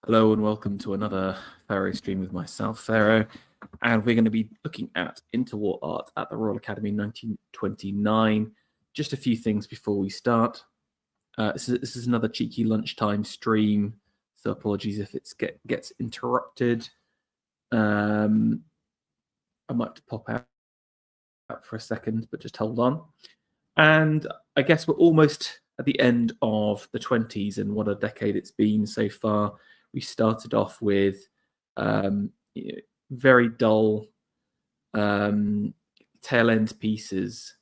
Hello and welcome to another Pharaoh stream with myself, Pharaoh, and we're going to be looking at interwar art at the Royal Academy 1929. Just a few things before we start. This is another cheeky lunchtime stream, so apologies if it gets interrupted. I might have to pop out for a second, but just hold on. And I guess we're almost at the end of the 20s, and what a decade it's been so far. We started off with very dull tail end pieces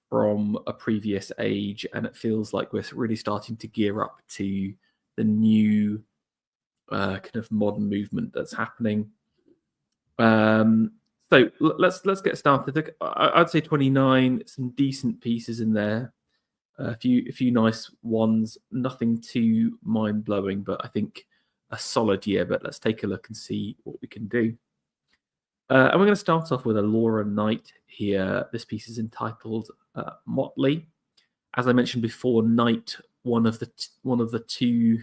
from a previous age, and it feels like we're really starting to gear up to the new kind of modern movement that's happening. So let's get started. I'd say 29, some decent pieces in there. A few nice ones, nothing too mind-blowing, but I think a solid year. But let's take a look and see what we can do. And we're going to start off with a Laura Knight here. This piece is entitled Motley. As I mentioned before, Knight, one of the two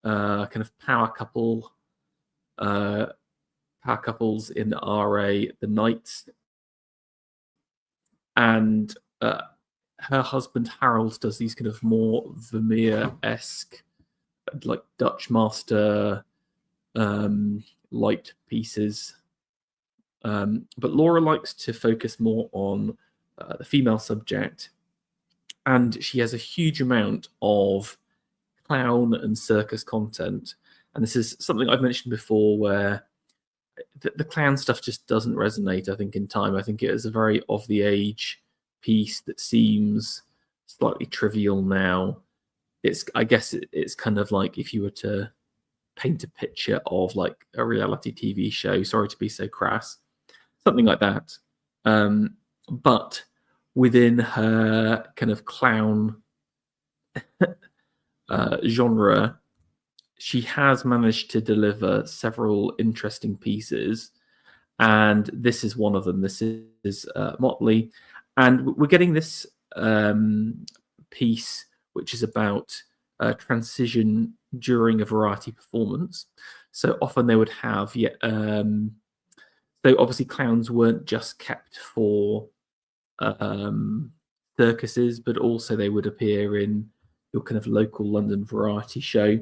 kind of power couples in RA, the Knights, and her husband Harold does these kind of more Vermeer-esque, like Dutch master light pieces. But Laura likes to focus more on the female subject, and she has a huge amount of clown and circus content. And this is something I've mentioned before, where the clown stuff just doesn't resonate, I think, in time. I think it is a very of the age piece that seems slightly trivial now. I guess it's kind of like if you were to paint a picture of like a reality TV show, sorry to be so crass, something like that. But within her kind of clown genre, she has managed to deliver several interesting pieces, and this is one of them. This is Motley, and we're getting this piece which is about transition during a variety performance. So often they would have so obviously clowns weren't just kept for circuses, but also they would appear in your kind of local London variety show.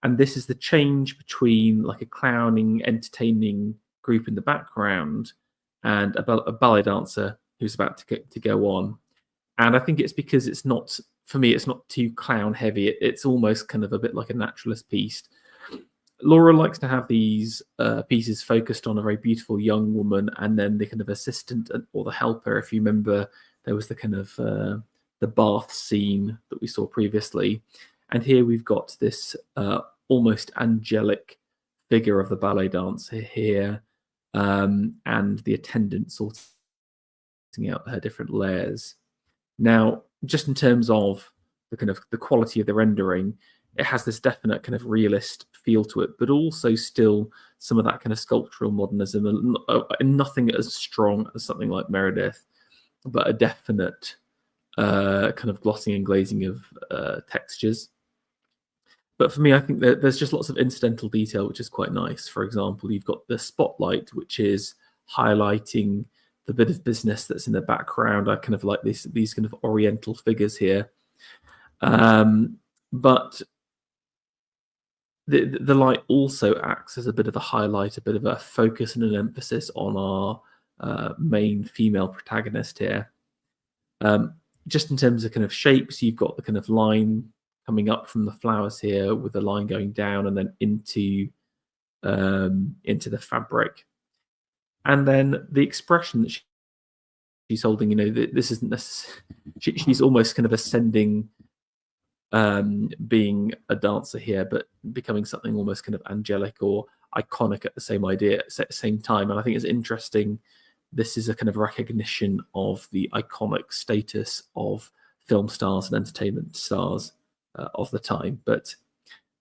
And this is the change between like a clowning, entertaining group in the background and a ballet dancer who's about to go on. And I think it's because it's not, for me, it's not too clown heavy. It's almost kind of a bit like a naturalist piece. Laura likes to have these pieces focused on a very beautiful young woman, and then the kind of assistant or the helper. If you remember, there was the kind of the bath scene that we saw previously. And here we've got this almost angelic figure of the ballet dancer here, and the attendant sorting out her different layers. Now, just in terms of the kind of the quality of the rendering, it has this definite kind of realist feel to it, but also still some of that kind of sculptural modernism, and nothing as strong as something like Meredith, but a definite kind of glossing and glazing of textures. But for me, I think that there's just lots of incidental detail, which is quite nice. For example, you've got the spotlight, which is highlighting the bit of business that's in the background. I kind of like these kind of oriental figures here. But the light also acts as a bit of a highlight, a bit of a focus and an emphasis on our main female protagonist here. Just in terms of kind of shapes, you've got the kind of line coming up from the flowers here with the line going down and then into the fabric. And then the expression that she's holding, this isn't necessarily, she's almost kind of ascending, being a dancer here, but becoming something almost kind of angelic or iconic at the same time. And I think it's interesting. This is a kind of recognition of the iconic status of film stars and entertainment stars of the time. But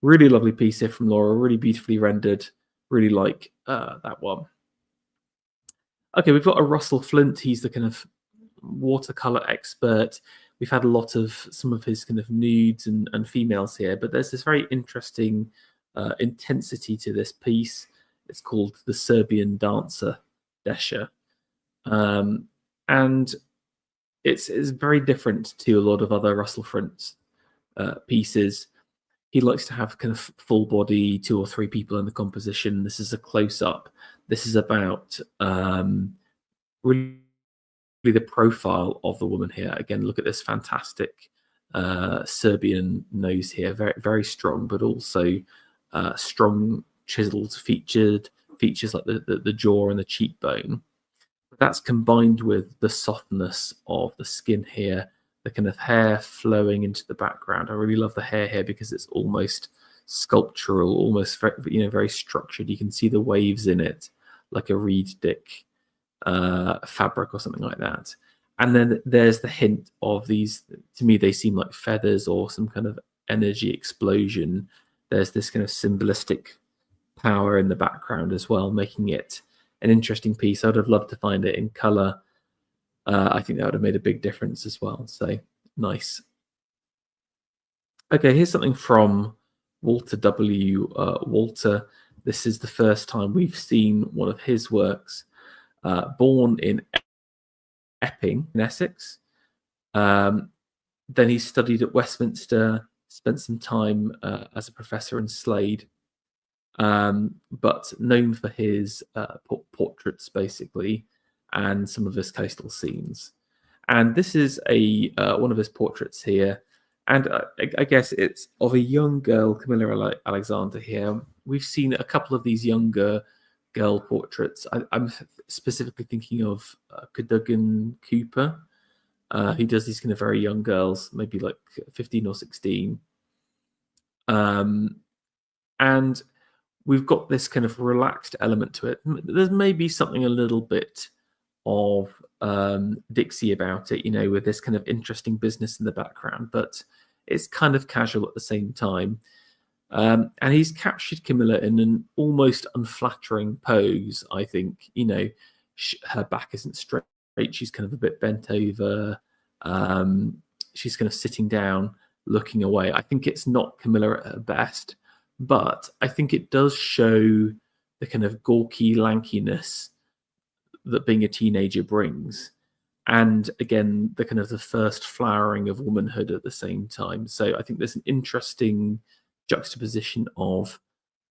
really lovely piece here from Laura, really beautifully rendered. Really like that one. Okay, we've got a Russell Flint. He's the kind of watercolor expert. We've had a lot of some of his kind of nudes and females here, but there's this very interesting intensity to this piece. It's called the Serbian Dancer Desha. And it's very different to a lot of other Russell Frantz pieces. He likes to have kind of full body, 2 or 3 people in the composition. This is a close up. This is about really the profile of the woman here. Again, look at this fantastic Serbian nose here, very very strong, but also strong chiseled features like the jaw and the cheekbone. That's combined with the softness of the skin here, the kind of hair flowing into the background. I really love the hair here because it's almost sculptural, almost very structured. You can see the waves in it, like a reed dick fabric or something like that. And then there's the hint of these. To me, they seem like feathers or some kind of energy explosion. There's this kind of symbolistic power in the background as well, making it an interesting piece. I'd have loved to find it in color. I think that would have made a big difference as well. So nice. Okay, here's something from Walter W. Walter. This is the first time we've seen one of his works. Born in Epping, in Essex. Then he studied at Westminster, spent some time as a professor in Slade, but known for his portraits, basically, and some of his coastal scenes. And this is one of his portraits here. And I guess it's of a young girl, Camilla Alexander here. We've seen a couple of these younger girl portraits. I'm specifically thinking of Cadogan Cooper. He does these kind of very young girls, maybe like 15 or 16. And we've got this kind of relaxed element to it. There's maybe something a little bit of Dixie about it, with this kind of interesting business in the background, but it's kind of casual at the same time. And he's captured Camilla in an almost unflattering pose, I think. Her back isn't straight. She's kind of a bit bent over. She's kind of sitting down, looking away. I think it's not Camilla at her best, but I think it does show the kind of gawky lankiness that being a teenager brings. And again, the kind of the first flowering of womanhood at the same time. So I think there's an interesting juxtaposition of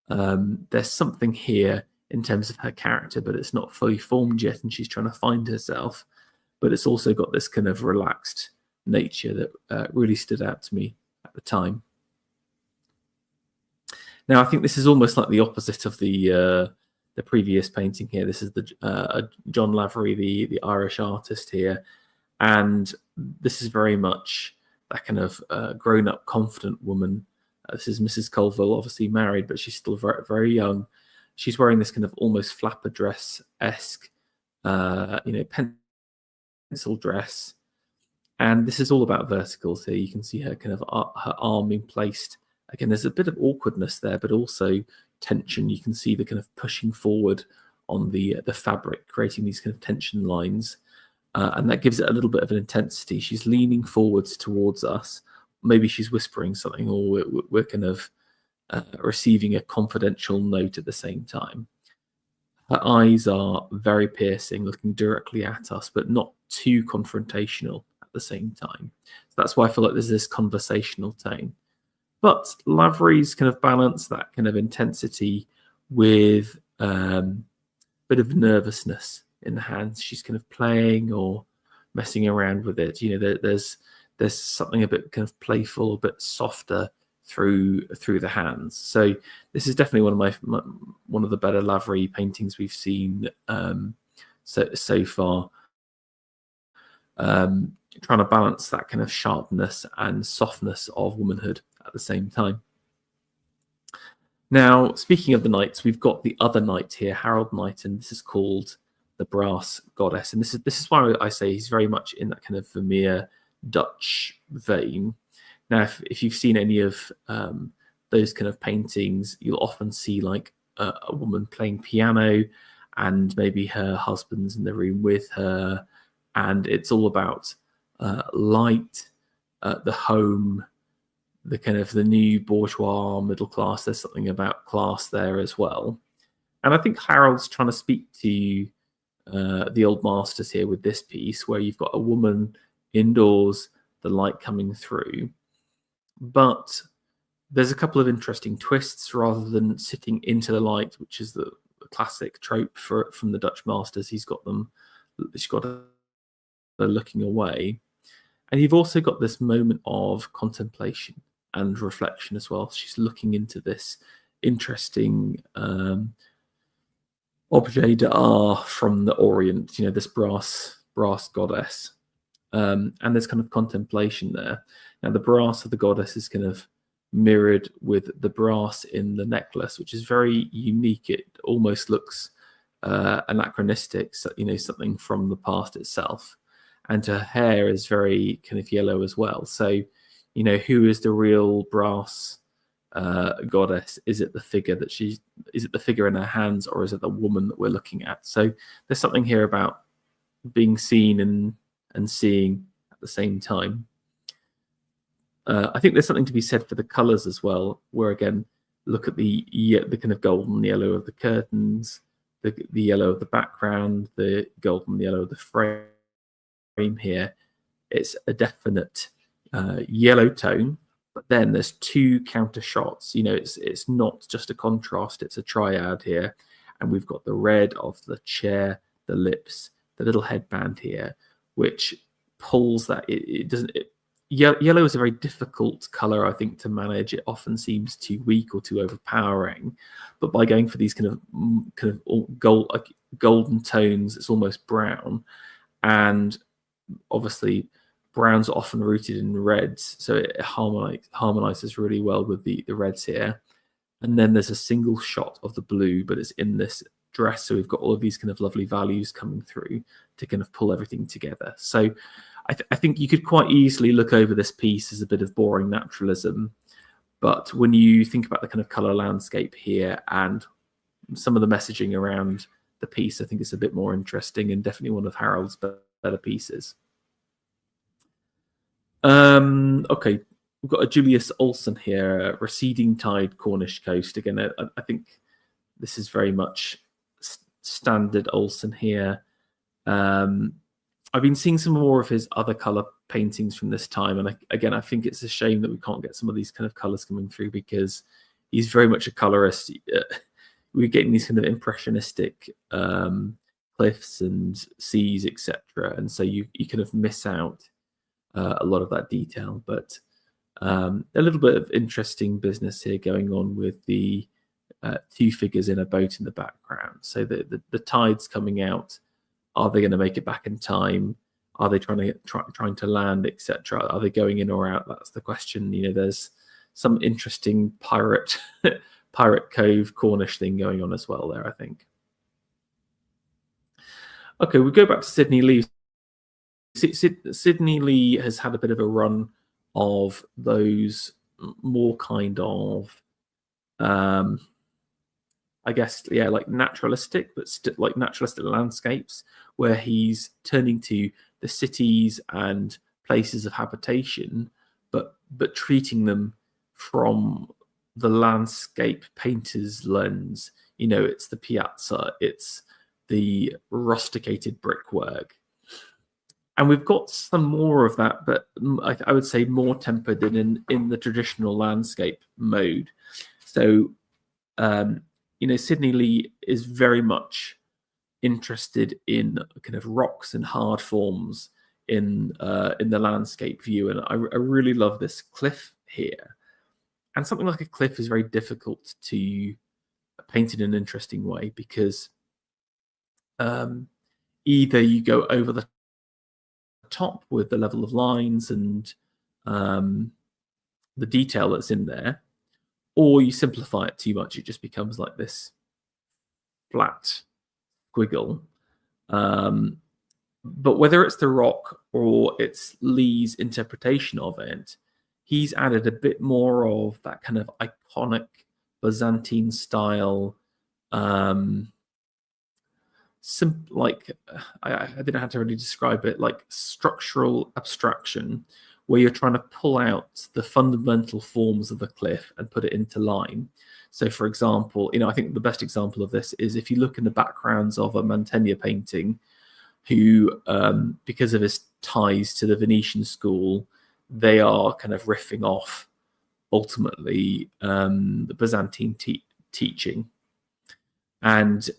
there's something here in terms of her character, but it's not fully formed yet, and she's trying to find herself. But it's also got this kind of relaxed nature that really stood out to me at the time. Now, I think this is almost like the opposite of the previous painting here. This is the John Lavery, the Irish artist here, and this is very much that kind of grown-up, confident woman. This is Mrs. Colville, obviously married, but she's still very, very young. She's wearing this kind of almost flapper dress-esque, pencil dress, and this is all about verticals here. You can see her kind of her arm being placed. Again, there's a bit of awkwardness there, but also tension. You can see the kind of pushing forward on the fabric, creating these kind of tension lines, and that gives it a little bit of an intensity. She's leaning forwards towards us. Maybe she's whispering something, or we're kind of receiving a confidential note at the same time. Her eyes are very piercing, looking directly at us, but not too confrontational at the same time. So that's why I feel like there's this conversational tone. But Lavery's kind of balance that kind of intensity with a bit of nervousness in the hands. She's kind of playing or messing around with it. There's something a bit kind of playful, a bit softer through the hands. So this is definitely one of the better Lavery paintings we've seen so far. Trying to balance that kind of sharpness and softness of womanhood at the same time. Now, speaking of the knights, we've got the other knight here, Harold Knight, and this is called the Brass Goddess. And this is why I say he's very much in that kind of Vermeer Dutch vein. Now, if you've seen any of those kind of paintings, you'll often see like a woman playing piano, and maybe her husband's in the room with her, and it's all about light, the home, the kind of the new bourgeois middle class. There's something about class there as well. And I think Harold's trying to speak to the old masters here with this piece, where you've got a woman indoors, the light coming through. But there's a couple of interesting twists. Rather than sitting into the light, which is the classic trope from the Dutch masters, she's got her looking away. And you've also got this moment of contemplation and reflection as well. She's looking into this interesting objet d'art from the Orient, this brass goddess. And there's kind of contemplation there. Now, the brass of the goddess is kind of mirrored with the brass in the necklace, which is very unique. It almost looks anachronistic, something from the past itself. And her hair is very kind of yellow as well. So, who is the real brass goddess? Is it the figure is it the figure in her hands, or is it the woman that we're looking at? So there's something here about being seen and seeing at the same time. I think there's something to be said for the colors as well, where again, look at the kind of golden yellow of the curtains, the yellow of the background, the golden yellow of the frame here. It's a definite yellow tone, but then there's two counter shots. It's not just a contrast, it's a triad here. And we've got the red of the chair, the lips, the little headband here, which pulls that. Yellow is a very difficult color, I think, to manage. It often seems too weak or too overpowering, but by going for these kind of golden tones, it's almost brown. And obviously brown's often rooted in reds, so it harmonizes really well with the reds here. And then there's a single shot of the blue, but it's in this dress, so we've got all of these kind of lovely values coming through to kind of pull everything together. So I think you could quite easily look over this piece as a bit of boring naturalism, but when you think about the kind of color landscape here and some of the messaging around the piece, I think it's a bit more interesting, and definitely one of Harold's better pieces. Okay, we've got a Julius Olson here, Receding Tide, Cornish Coast. Again, I think this is very much standard Olson here. I've been seeing some more of his other color paintings from this time, and I think it's a shame that we can't get some of these kind of colors coming through, because he's very much a colorist. We're getting these kind of impressionistic cliffs and seas, etc., and so you kind of miss out a lot of that detail. But a little bit of interesting business here going on with the two figures in a boat in the background. So the tide's coming out. Are they going to make it back in time? Are they trying to land, etc.? Are they going in or out? That's the question. There's some interesting pirate cove Cornish thing going on as well there, I think. Okay, we go back to Sidney Lee. Sidney Lee has had a bit of a run of those more kind of I guess, like naturalistic, but like naturalistic landscapes, where he's turning to the cities and places of habitation, but treating them from the landscape painter's lens. It's the piazza, it's the rusticated brickwork. And we've got some more of that, but I would say more tempered than in the traditional landscape mode. So, Sidney Lee is very much interested in kind of rocks and hard forms in the landscape view, and I really love this cliff here. And something like a cliff is very difficult to paint in an interesting way, because either you go over the top with the level of lines and the detail that's in there, or you simplify it too much. It just becomes like this flat squiggle. But whether it's the rock or it's Lee's interpretation of it, he's added a bit more of that kind of iconic Byzantine style, I don't know how to really describe it, like structural abstraction, where you're trying to pull out the fundamental forms of the cliff and put it into line. So, for example, I think the best example of this is if you look in the backgrounds of a Mantegna painting, who, because of his ties to the Venetian school, they are kind of riffing off ultimately the Byzantine teaching. And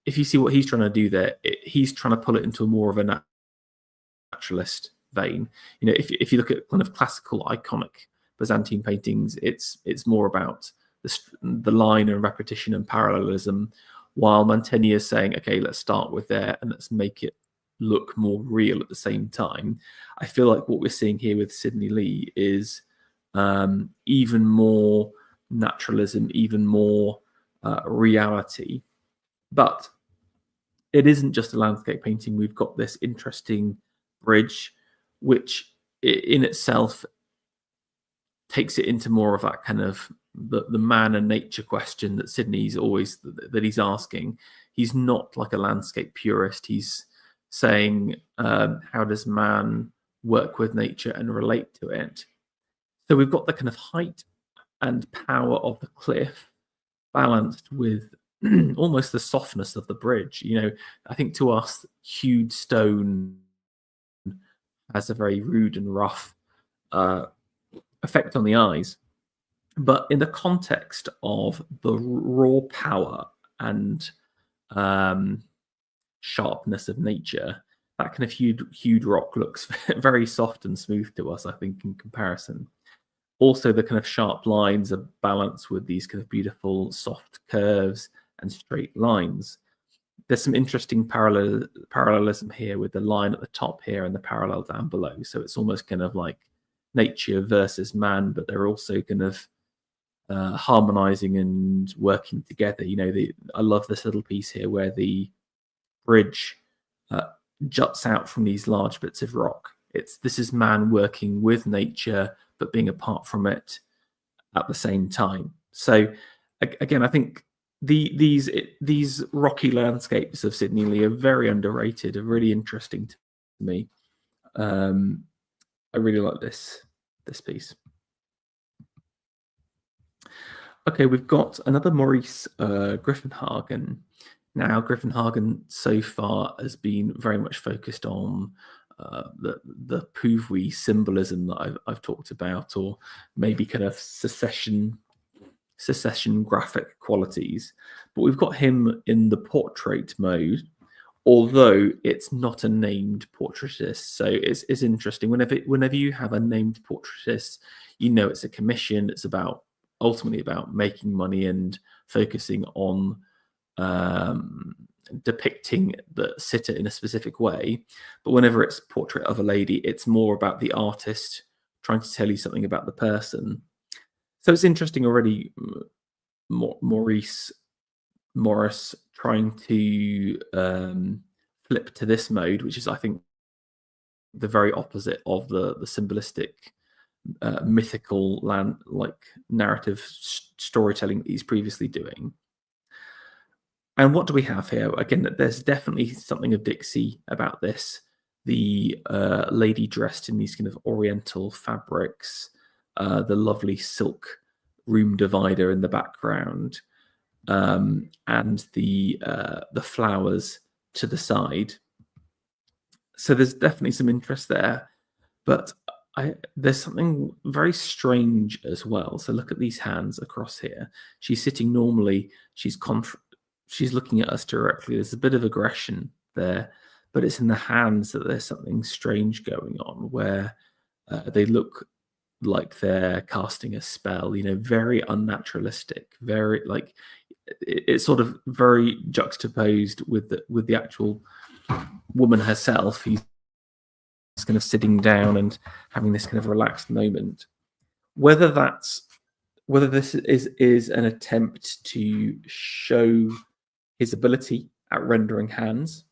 if you see what he's trying to do there, he's trying to pull it into more of a naturalist vein. If you look at kind of classical iconic Byzantine paintings, it's more about the line and repetition and parallelism, while Mantegna is saying, okay, let's start with there and let's make it look more real at the same time. I feel like what we're seeing here with Sidney Lee is even more naturalism, even more reality. But it isn't just a landscape painting. We've got this interesting bridge, which in itself takes it into more of that kind of the man and nature question that Sidney's always that he's asking. He's not like a landscape purist. He's saying, how does man work with nature and relate to it? So we've got the kind of height and power of the cliff balanced with almost the softness of the bridge. I think to us, hewed stone has a very rude and rough effect on the eyes. But in the context of the raw power and sharpness of nature, that kind of hewed rock looks very soft and smooth to us, I think, in comparison. Also, the kind of sharp lines are balanced with these kind of beautiful soft curves and straight lines. There's some interesting parallelism here with the line at the top here and the parallel down below. So it's almost kind of like nature versus man, but they're also kind of harmonizing and working together. I love this little piece here where the bridge juts out from these large bits of rock. This is man working with nature, but being apart from it at the same time. So again, I think these rocky landscapes of Sidney Lee are very underrated, are really interesting to me. I really like this piece. Okay, we've got another Maurice Griffenhagen. Now, Griffenhagen so far has been very much focused on the Pouvois symbolism that I've talked about, or maybe kind of secession graphic qualities. But we've got him in the portrait mode, although it's not a named portraitist. So it's interesting. Whenever you have a named portraitist, it's a commission. It's ultimately about making money and focusing on depicting the sitter in a specific way. But whenever it's portrait of a lady, it's more about the artist trying to tell you something about the person. So it's interesting already, Morris trying to flip to this mode, which is, I think, the very opposite of the symbolistic mythical narrative storytelling that he's previously doing. And what do we have here? Again, there's definitely something of Dixie about this. The lady dressed in these kind of oriental fabrics, the lovely silk room divider in the background, and the flowers to the side. So there's definitely some interest there, but there's something very strange as well. So look at these hands across here. She's sitting normally. She's looking at us directly. There's a bit of aggression there, but it's in the hands that there's something strange going on, where they look like they're casting a spell. Very unnaturalistic. Very it's sort of very juxtaposed with the actual woman herself, who's kind of sitting down and having this kind of relaxed moment. Whether this is an attempt to show his ability at rendering hands,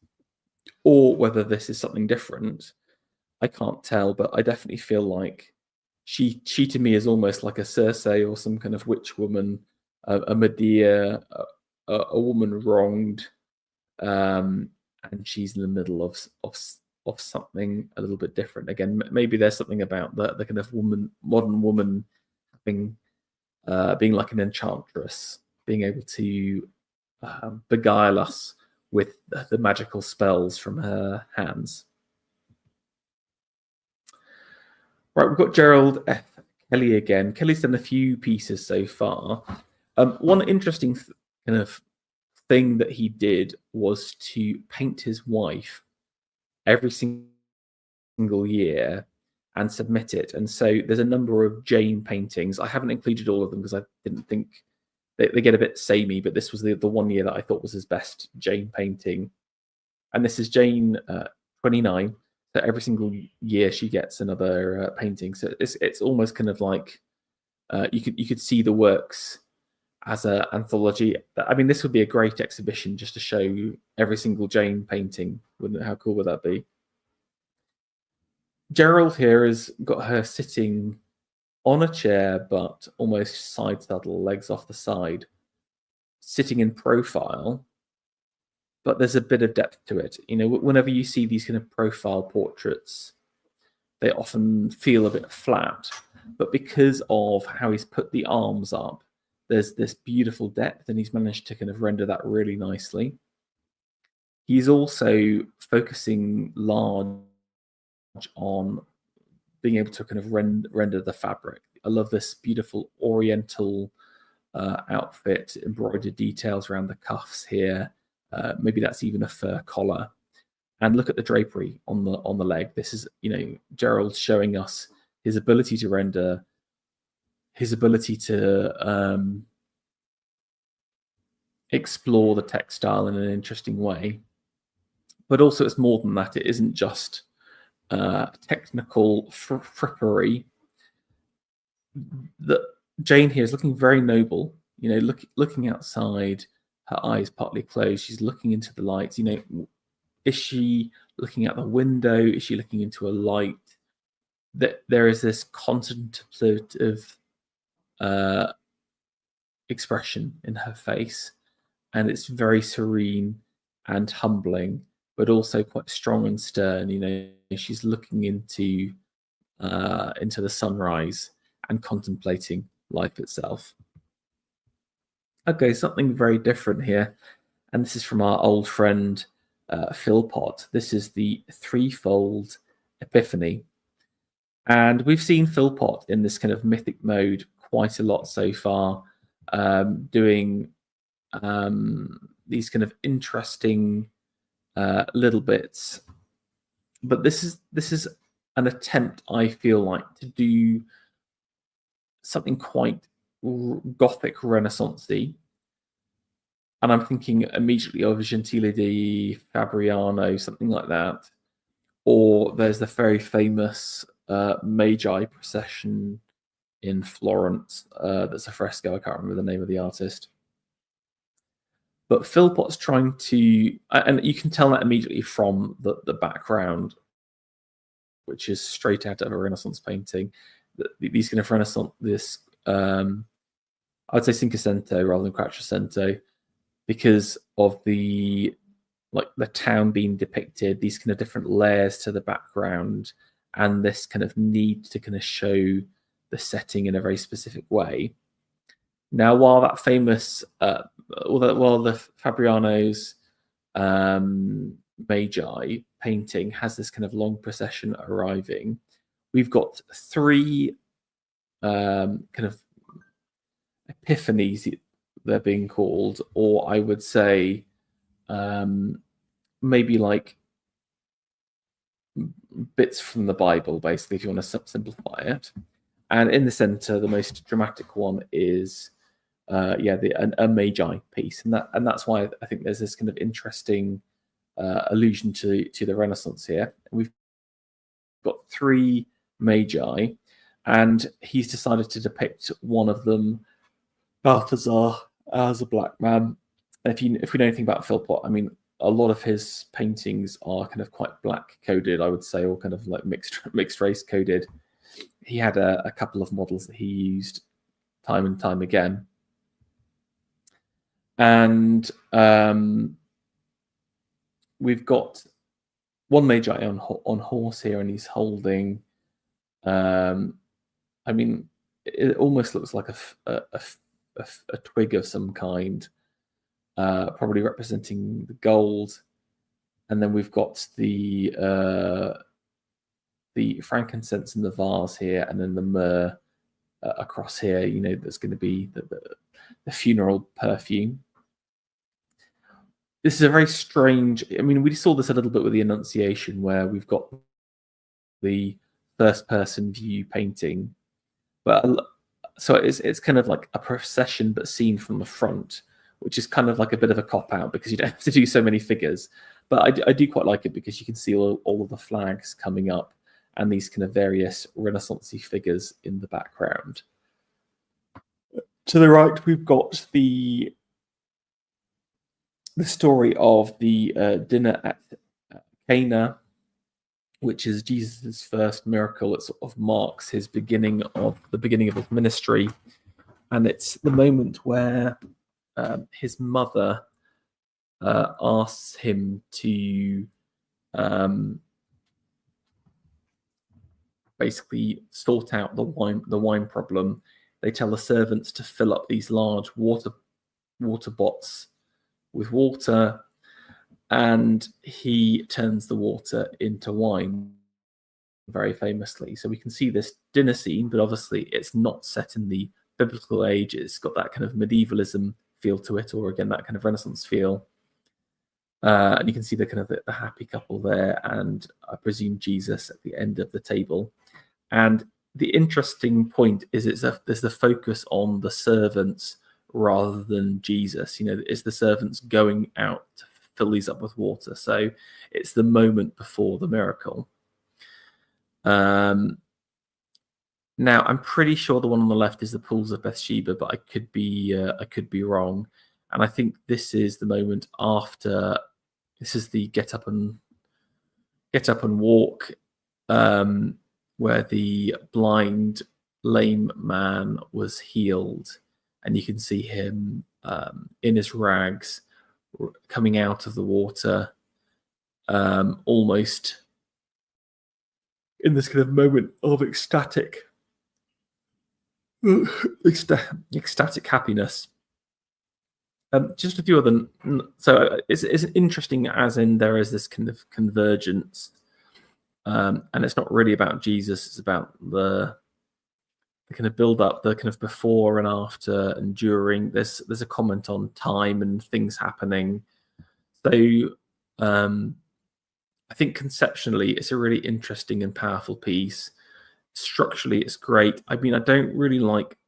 or whether this is something different, I can't tell. But I definitely feel like she to me is almost like a Circe or some kind of witch woman, a Medea, a woman wronged, and she's in the middle of of something a little bit different. Again, maybe there's something about the kind of modern woman having being like an enchantress, being able to beguile us with the magical spells from her hands. Right, we've got Gerald F. Kelly again. Kelly's done a few pieces so far. One interesting kind of thing that he did was to paint his wife every single year and submit it. And so there's a number of Jane paintings. I haven't included all of them because I didn't think they get a bit samey, but this was the one year that I thought was his best Jane painting. And this is Jane 29. So every single year she gets another painting. So it's almost kind of like you could see the works as an anthology. I mean, this would be a great exhibition just to show every single Jane painting. Wouldn't it? How cool would that be? Gerald here has got her sitting on a chair, but almost side saddle, legs off the side, sitting in profile. But there's a bit of depth to it. You know, whenever you see these kind of profile portraits, they often feel a bit flat. But because of how he's put the arms up, there's this beautiful depth, and he's managed to kind of render that really nicely. He's also focusing large on being able to kind of render the fabric. I love this beautiful oriental outfit, embroidered details around the cuffs here. Maybe that's even a fur collar. And look at the drapery on the leg. This is, you know, Gerald showing us his ability to render, his ability to explore the textile in an interesting way. But also, it's more than that. It isn't just technical frippery. That Jane here is looking very noble. You know, looking outside, her eyes partly closed. She's looking into the lights. You know, is she looking out the window? Is she looking into a light? That there is this contemplative expression in her face, and it's very serene and humbling, but also quite strong and stern. You know, she's looking into the sunrise and contemplating life itself. Okay, something very different here, and this is from our old friend Philpott. This is the threefold Epiphany, and we've seen Philpott in this kind of mythic mode quite a lot so far, doing these kind of interesting little bits. But this is an attempt, I feel like, to do something quite Gothic Renaissance-y. And I'm thinking immediately of Gentile di Fabriano, something like that. Or there's the very famous Magi procession in Florence. That's a fresco. I can't remember the name of the artist. But Philpott's trying to, and you can tell that immediately from the background, which is straight out of a Renaissance painting. These kind of Renaissance, this I'd say Cinquecento rather than Quattrocento, because of the town being depicted, these kind of different layers to the background, and this kind of need to kind of show the setting in a very specific way. Now, while that famous, while the Fabriano's Magi painting has this kind of long procession arriving, we've got three kind of epiphanies, they're being called, or I would say maybe like bits from the Bible, basically, if you want to simplify it. And in the center, the most dramatic one is a Magi piece, and that's why I think there's this kind of interesting allusion to the Renaissance here. We've got three Magi, and he's decided to depict one of them, Balthazar, as a black man. If we know anything about Philpott, I mean, a lot of his paintings are kind of quite black coded, I would say, or kind of like mixed race coded. He had a couple of models that he used time and time again. And we've got one Magi on horse here, and he's holding. I mean, it almost looks like a twig of some kind, probably representing the gold. And then we've got the frankincense in the vase here, and then the myrrh across here. You know, there's going to be the funeral perfume. This is a very strange. I mean, we saw this a little bit with the Annunciation, where we've got the first-person view painting, but so it's kind of like a procession but seen from the front, which is kind of like a bit of a cop-out because you don't have to do so many figures. But I do quite like it because you can see all of the flags coming up and these kind of various Renaissance-y figures in the background. To the right, we've got the story of the dinner at Cana, which is Jesus' first miracle. It sort of marks his beginning of his ministry, and it's the moment where his mother asks him to basically sort out the wine problem. They tell the servants to fill up these large water pots with water, and he turns the water into wine very famously. So we can see this dinner scene, but obviously it's not set in the biblical age. It's got that kind of medievalism feel to it, or again that kind of Renaissance feel. And you can see the kind of the happy couple there, and I presume Jesus at the end of the table. And the interesting point is there's the focus on the servants rather than Jesus. You know, it's the servants going out to fill these up with water. So it's the moment before the miracle. Now, I'm pretty sure the one on the left is the pools of Bathsheba, but I could be wrong. And I think this is the moment after. This is the get up and walk, where the blind, lame man was healed, and you can see him in his rags coming out of the water, almost in this kind of moment of ecstatic happiness. Just a few other. So it's interesting, as in there is this kind of convergence, and it's not really about Jesus. It's about the kind of build up, the kind of before and after and during. There's a comment on time and things happening. So I think conceptually it's a really interesting and powerful piece. Structurally, it's great. I mean, I don't really like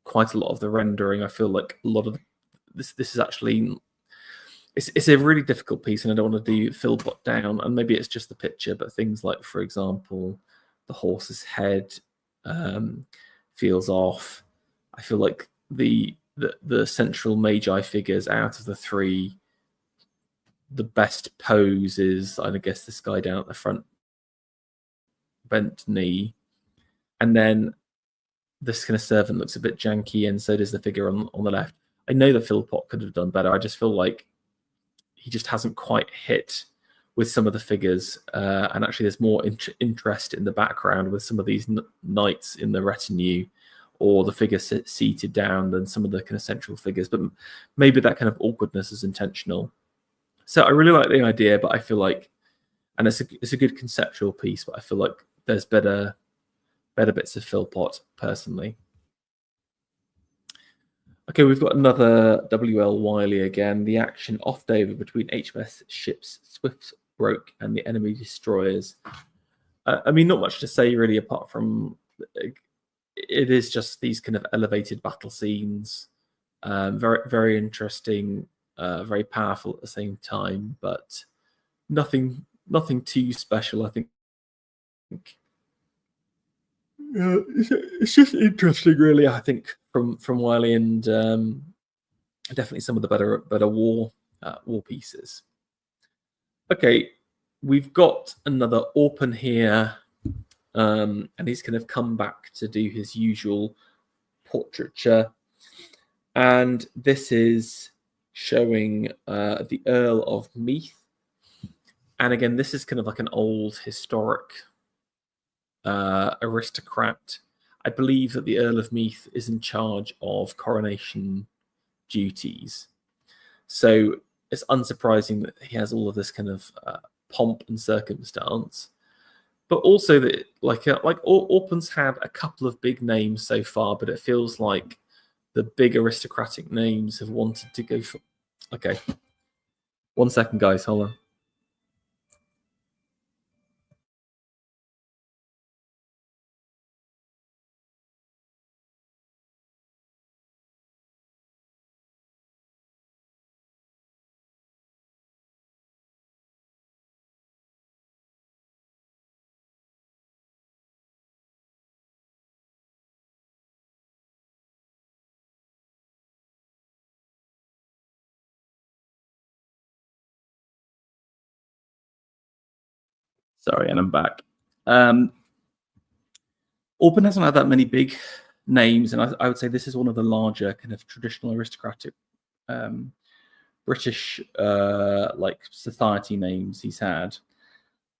quite a lot of the rendering. I feel like a lot of this is actually it's a really difficult piece, and I don't want to do Philpott down, and maybe it's just the picture, but things like, for example, the horse's head feels off. I feel like the central Magi figures out of the three, the best pose is, I guess, this guy down at the front, bent knee, and then this kind of servant looks a bit janky, and so does the figure on the left. I know that Philpott could have done better. I just feel like he just hasn't quite hit with some of the figures, and actually there's more interest in the background with some of these knights in the retinue, or the figure seated down, than some of the kind of central figures. But maybe that kind of awkwardness is intentional. So I really like the idea, but I feel like, and it's a good conceptual piece, but I feel like there's better bits of Philpott personally. Okay, we've got another W.L. Wiley again. The action off over between HMS ships Swiftbroke and the enemy destroyers. I mean, not much to say really, apart from it is just these kind of elevated battle scenes. Very, very interesting, very powerful at the same time, but nothing too special, I think. It's just interesting, really. I think from Wiley, and definitely some of the better war pieces. Okay, we've got another Orpen here, and he's kind of come back to do his usual portraiture, and this is showing the Earl of Meath, And again, this is kind of like an old historic aristocrat. I believe that the Earl of Meath is in charge of coronation duties. So it's unsurprising that he has all of this kind of pomp and circumstance. But also that like Orphan's had a couple of big names so far, but it feels like the big aristocratic names have wanted to go for. Okay, 1 second, guys. Hold on. Sorry, and I'm back. Orphan hasn't had that many big names, and I would say this is one of the larger kind of traditional aristocratic British like society names he's had.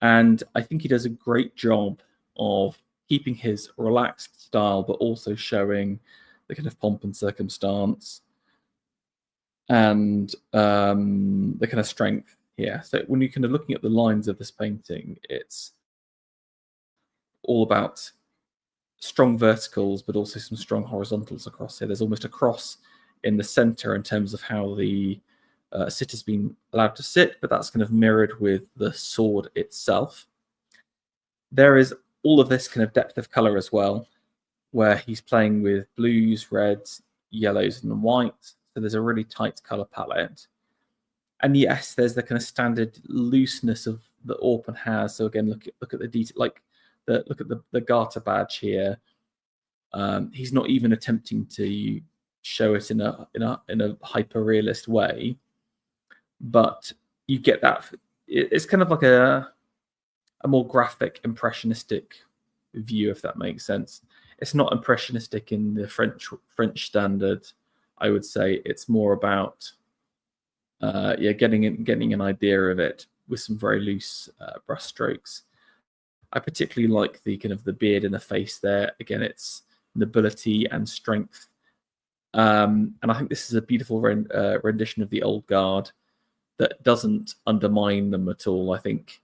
And I think he does a great job of keeping his relaxed style, but also showing the kind of pomp and circumstance and the kind of strength here. So when you're kind of looking at the lines of this painting, it's all about strong verticals, but also some strong horizontals across here. There's almost a cross in the center in terms of how the sitter's been allowed to sit, but that's kind of mirrored with the sword itself. There is all of this kind of depth of color as well, where he's playing with blues, reds, yellows, and whites. So there's a really tight color palette. And yes, there's the kind of standard looseness of that Orphan has. So again, look at the detail, like look at the garter badge here. He's not even attempting to show it in a hyper realist way, but you get that. It's kind of like a more graphic, impressionistic view, if that makes sense. It's not impressionistic in the French standard. I would say it's more about getting an idea of it with some very loose brush strokes. I particularly like the kind of the beard and the face there. Again, it's nobility and strength. And I think this is a beautiful rendition of the old guard that doesn't undermine them at all. I think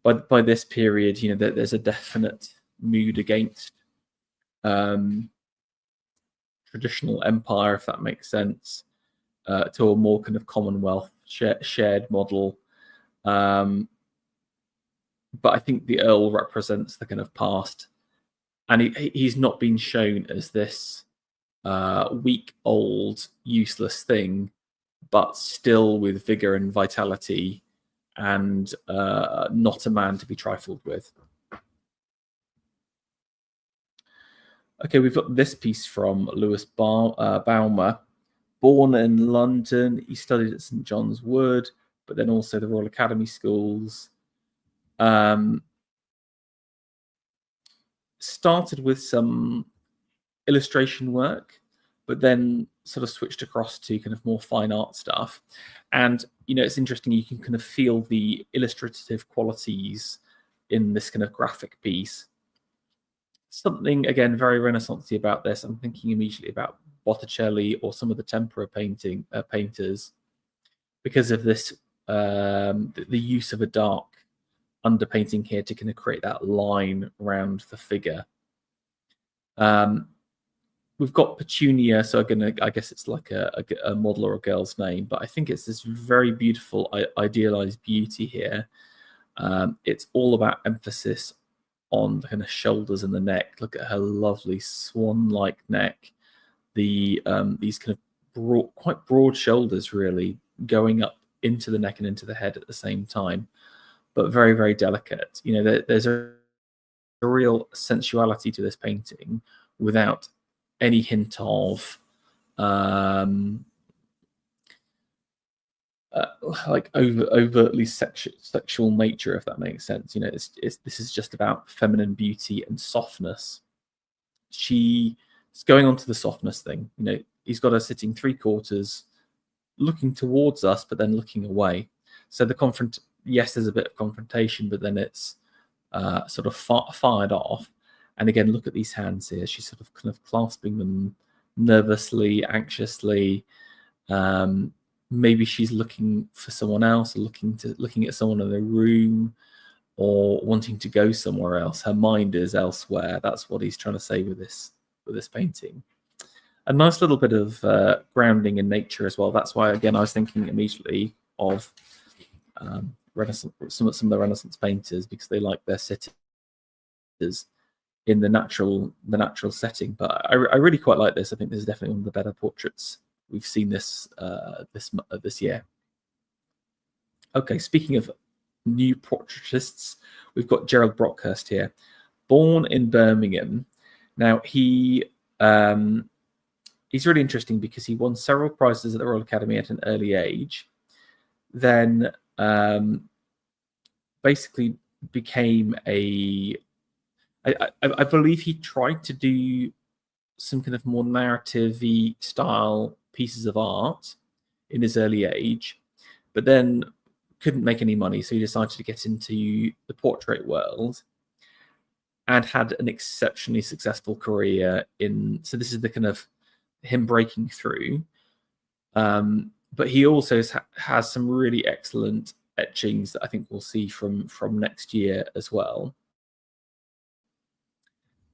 by this period, there's a definite mood against traditional empire, if that makes sense, to a more kind of Commonwealth shared model. But I think the Earl represents the kind of past, and he's not been shown as this weak, old, useless thing, but still with vigor and vitality, and not a man to be trifled with. Okay, we've got this piece from Lewis Baumer. Born in London, he studied at St John's Wood, but then also the Royal Academy schools. Started with some illustration work, but then sort of switched across to kind of more fine art stuff. And it's interesting, you can kind of feel the illustrative qualities in this kind of graphic piece. Something again very Renaissance-y about this. I'm thinking immediately about Botticelli or some of the tempera painters, because of this the use of a dark underpainting here to kind of create that line around the figure. We've got Petunia, so I guess it's like a model or a girl's name, but I think it's this very beautiful idealized beauty here. It's all about emphasis on the kind of shoulders and the neck. Look at her lovely swan-like neck. These kind of quite broad shoulders, really going up into the neck and into the head at the same time, but very, very delicate. There's a real sensuality to this painting without any hint of like overtly sexual nature, if that makes sense. This is just about feminine beauty and softness. She's going on to the softness thing. He's got her sitting 3/4, looking towards us, but then looking away. So the yes, there's a bit of confrontation, but then it's sort of fired off. And again, look at these hands here. She's sort of kind of clasping them nervously, anxiously. Maybe she's looking for someone else, or looking at someone in the room, or wanting to go somewhere else. Her mind is elsewhere. That's what he's trying to say with this painting. A nice little bit of grounding in nature as well. That's why, again, I was thinking immediately of Renaissance, some of the Renaissance painters, because they like their sitters in the natural setting. But I really quite like this. I think this is definitely one of the better portraits we've seen this year. Okay, speaking of new portraitists, we've got Gerald Brockhurst here, born in Birmingham. Now he's really interesting because he won several prizes at the Royal Academy at an early age. Then basically became I believe he tried to do some kind of more narrative-y style pieces of art in his early age, but then couldn't make any money, so he decided to get into the portrait world and had an exceptionally successful career so this is the kind of him breaking through. But he also has some really excellent etchings that I think we'll see from next year as well.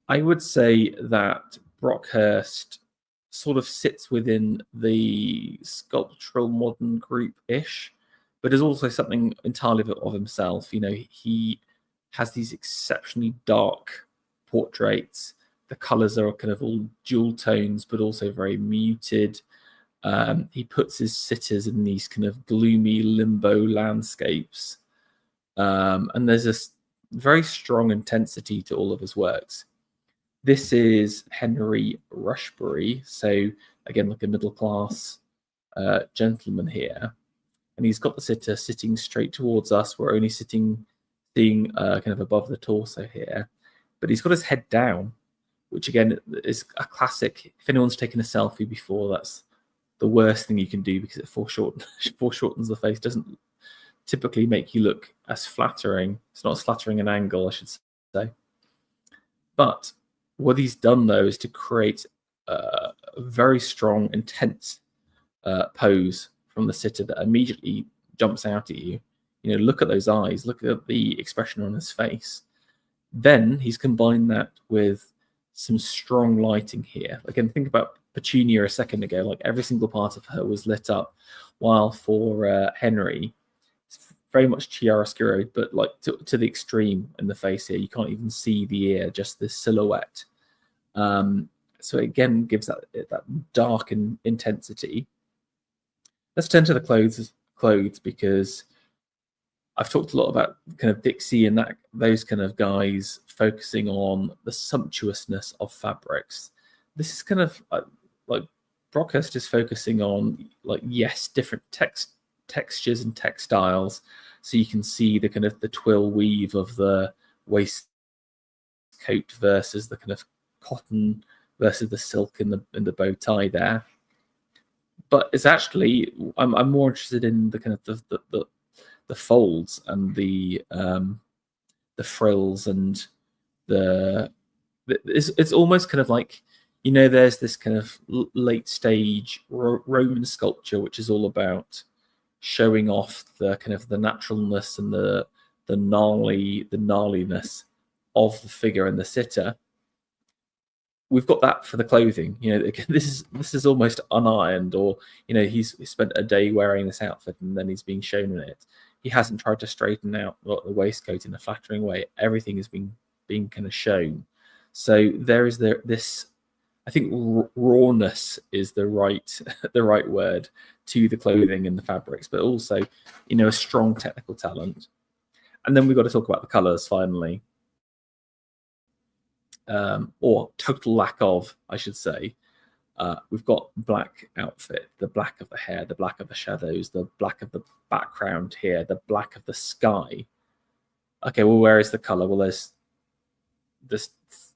I would say that Brockhurst sort of sits within the sculptural modern group-ish, but is also something entirely of himself. He has these exceptionally dark portraits. The colors are kind of all dual tones, but also very muted. He puts his sitters in these kind of gloomy limbo landscapes. And there's this very strong intensity to all of his works. This is Henry Rushbury. So again, like a middle-class gentleman here. And he's got the sitter sitting straight towards us. We're only seeing kind of above the torso here. But he's got his head down, which again is a classic. If anyone's taken a selfie before, that's the worst thing you can do because it foreshortens the face. Doesn't typically make you look as flattering. It's not as flattering an angle, I should say. But what he's done, though, is to create a very strong, intense pose from the sitter that immediately jumps out at you. Look at those eyes. Look at the expression on his face. Then he's combined that with some strong lighting here. Again, think about Petunia a second ago. Like every single part of her was lit up, while for Henry, it's very much chiaroscuro, but like to the extreme in the face here. You can't even see the ear, just this silhouette. So again, gives that dark and intensity. Let's turn to the clothes because I've talked a lot about kind of Dixie and those kind of guys focusing on the sumptuousness of fabrics. This is kind of like Brockhurst is focusing on different textures and textiles, so you can see the kind of the twill weave of the waistcoat versus the kind of cotton versus the silk in the bow tie there. But it's actually I'm more interested in the kind of the folds and the frills and it's almost kind of like, there's this kind of late stage Roman sculpture which is all about showing off the kind of the naturalness and the gnarliness of the figure and the sitter. We've got that for the clothing. This is almost unironed, or he's spent a day wearing this outfit and then he's being shown in it. He hasn't tried to straighten out the waistcoat in a flattering way. Everything is being kind of shown. So there is this. I think rawness is the right word to the clothing and the fabrics, but also a strong technical talent. And then we've got to talk about the colors finally. Or total lack of, I should say. We've got black outfit, the black of the hair, the black of the shadows, the black of the background here, the black of the sky. Okay, well, where is the color? Well, there's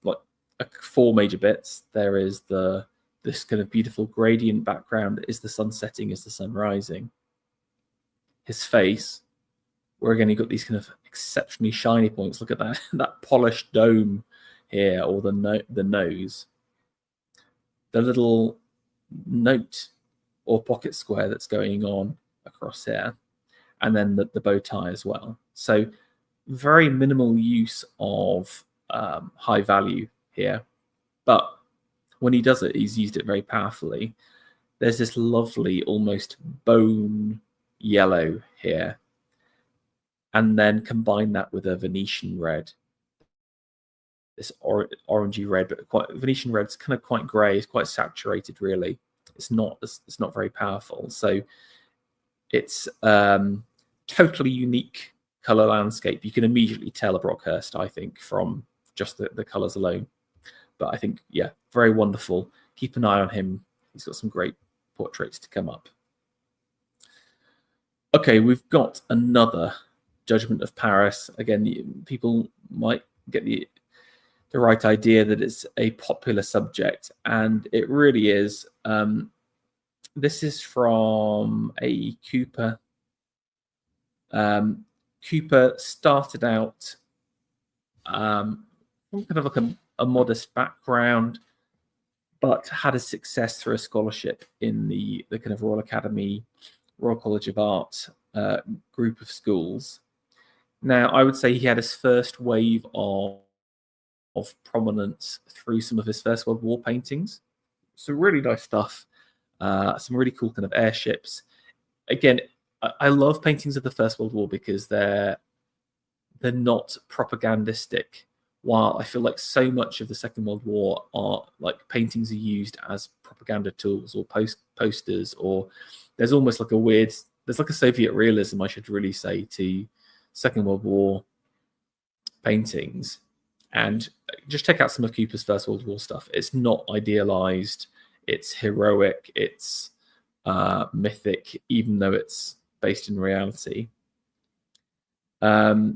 like 4 major bits. There is this kind of beautiful gradient background. Is the sun setting? Is the sun rising? His face, where again you've got these kind of exceptionally shiny points. Look at that that polished dome here, or the nose, the little note or pocket square that's going on across here, and then the bow tie as well. So very minimal use of high value here, but when he does it, he's used it very powerfully. There's this lovely, almost bone yellow here, and then combine that with a Venetian red, this orangey red, but quite Venetian red's kind of quite grey. It's quite saturated, really. It's not very powerful. So it's totally unique color landscape. You can immediately tell a Brockhurst, I think, from just the colors alone. But I think, yeah, very wonderful. Keep an eye on him. He's got some great portraits to come up. Okay, we've got another Judgment of Paris. Again, people might get the right idea that it's a popular subject, and it really is. This is from a Cooper. Cooper started out kind of like a modest background, but had a success through a scholarship in the kind of Royal Academy, Royal College of Art group of schools. Now, I would say he had his first wave of prominence through some of his First World War paintings. So really nice stuff. Some really cool kind of airships. Again, I love paintings of the First World War because they're not propagandistic. While I feel like so much of the Second World War are like paintings are used as propaganda tools or posters, or there's almost like there's like a Soviet realism, I should really say, to Second World War paintings. And just check out some of Cooper's First World War stuff. It's not idealized. It's heroic. It's mythic, even though it's based in reality. So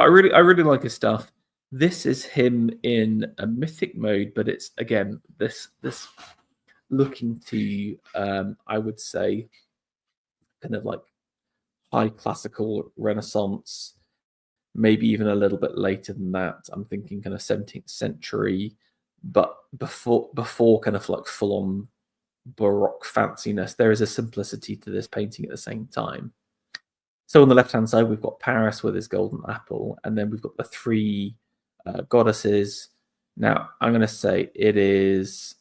I really like his stuff. This is him in a mythic mode, but it's again this looking to I would say kind of like high classical Renaissance, maybe even a little bit later than that. I'm thinking kind of 17th century, but before kind of like full on Baroque fanciness. There is a simplicity to this painting at the same time. So on the left-hand side, we've got Paris with his golden apple, and then we've got the three goddesses. Now, I'm going to say it is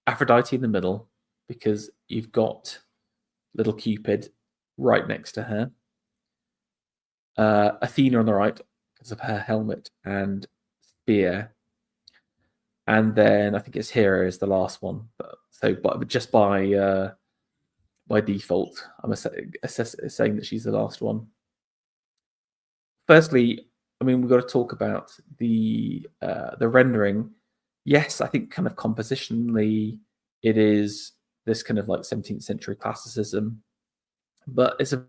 Aphrodite in the middle, because you've got little Cupid right next to her. Athena on the right, because of her helmet and spear. And then I think it's Hera is the last one. But just by default, I'm saying that she's the last one. Firstly, I mean, we've got to talk about the rendering. Yes, I think kind of compositionally, it is this kind of like 17th century classicism, but it's a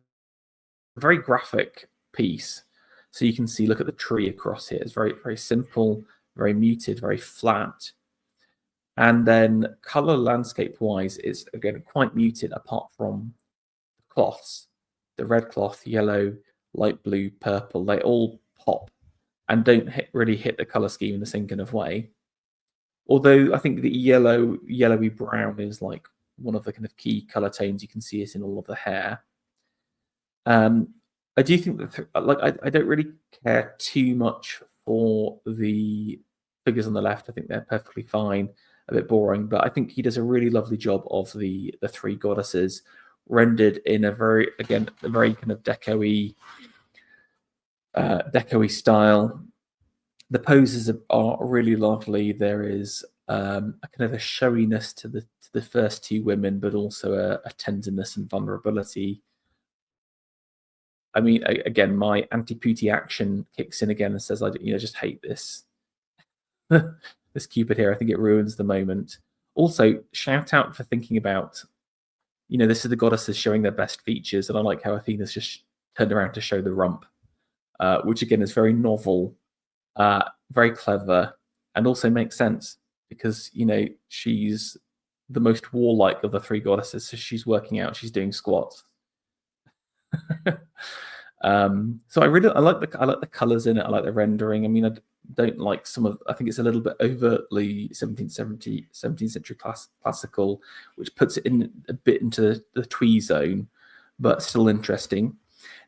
very graphic piece. So you can see, look at the tree across here. It's very, very simple, very muted, very flat. And then color landscape wise is again quite muted apart from the cloths, the red cloth, yellow, light blue, purple. They all pop and don't really hit the color scheme in the same kind of way. Although I think the yellowy brown is like one of the kind of key color tones. You can see it in all of the hair. I do think that I don't really care too much for the figures on the left. I think they're perfectly fine. A bit boring, but I think he does a really lovely job of the three goddesses rendered in a very kind of deco-y style. The poses are really lovely. There is a kind of a showiness to the first two women, but also a tenderness and vulnerability. I mean, again, my anti-Pooty action kicks in again and says, I just hate this. This Cupid here, I think it ruins the moment. Also, shout out for thinking about, this is the goddesses showing their best features, and I like how Athena's just turned around to show the rump, which again is very novel, very clever, and also makes sense because she's the most warlike of the three goddesses. So she's working out, she's doing squats. So I like the colors in it. I like the rendering. I mean, I don't like I think it's a little bit overtly 17th century classical, which puts it in a bit into the twee zone, but still interesting.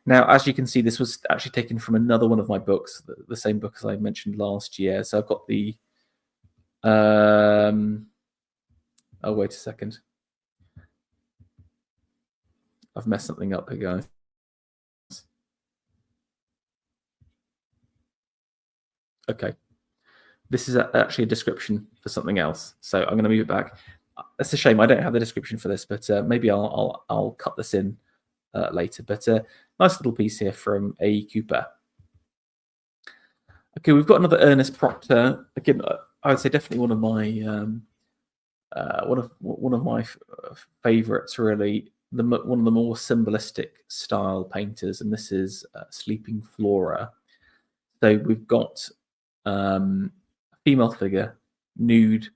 Now, as you can see, this was actually taken from another one of my books, the same book as I mentioned last year. So I've got the oh, wait a second. I've messed something up here, guys. Okay. This is actually a description for something else. So I'm going to move it back. It's a shame I don't have the description for this, but maybe I'll cut this in later. But nice little piece here from A. Cooper. Okay, we've got another Ernest Proctor. Again, I would say definitely one of my favorites. Really, one of the more symbolistic style painters, and this is Sleeping Flora. So we've got a female figure nude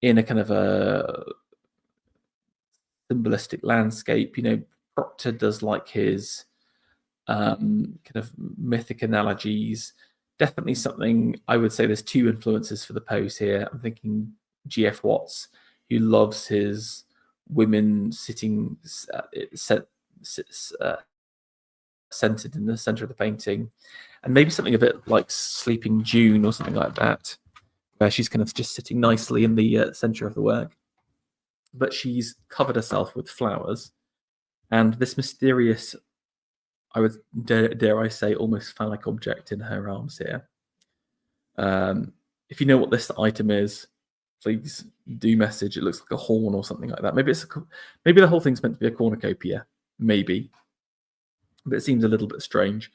in a kind of a symbolistic landscape. You know, Proctor does like his kind of mythic analogies. Definitely something I would say there's two influences for the pose here. I'm thinking G.F. Watts, who loves his women sitting centered in the center of the painting, and maybe something a bit like Sleeping June or something like that, where she's kind of just sitting nicely in the center of the work, but she's covered herself with flowers, and this mysterious, I would dare I say, almost phallic object in her arms here. If you know what this item is, please do message. It looks like a horn or something like that. Maybe the whole thing's meant to be a cornucopia, maybe, but it seems a little bit strange.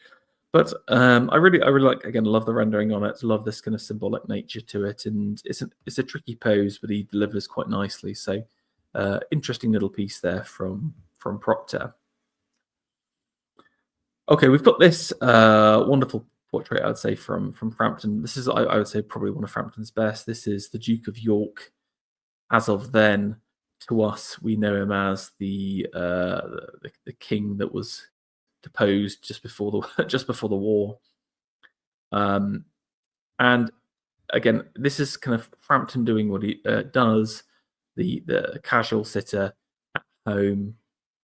But I really like, again, love the rendering on it. Love this kind of symbolic nature to it, and it's a tricky pose, but he delivers quite nicely. So interesting little piece there from Proctor. Okay, we've got this wonderful portrait, I'd say, from Frampton. This is, I would say, probably one of Frampton's best. This is the Duke of York. As of then, to us, we know him as the king that was deposed just before the war. And again, this is kind of Frampton doing what he does, the casual sitter at home.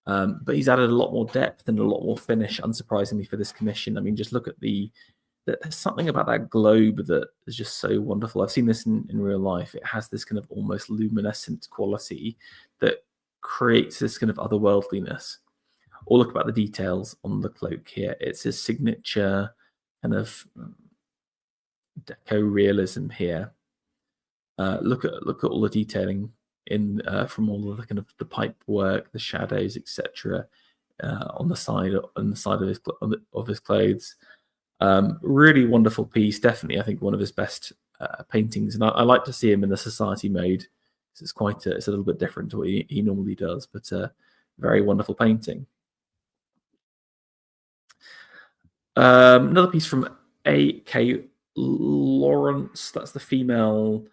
But he's added a lot more depth and a lot more finish, unsurprisingly, for this commission. I mean, just look at there's something about that globe that is just so wonderful. I've seen this in real life. It has this kind of almost luminescent quality that creates this kind of otherworldliness. Or look about the details on the cloak here. It's his signature kind of deco realism here. Look at all the detailing in from all of the kind of the pipe work, the shadows, etc. On the side of his clothes. Really wonderful piece. Definitely, I think one of his best paintings, and I like to see him in the society mode. It's it's a little bit different to what he normally does, but very wonderful painting. Another piece from A.K. Lawrence. That's the female,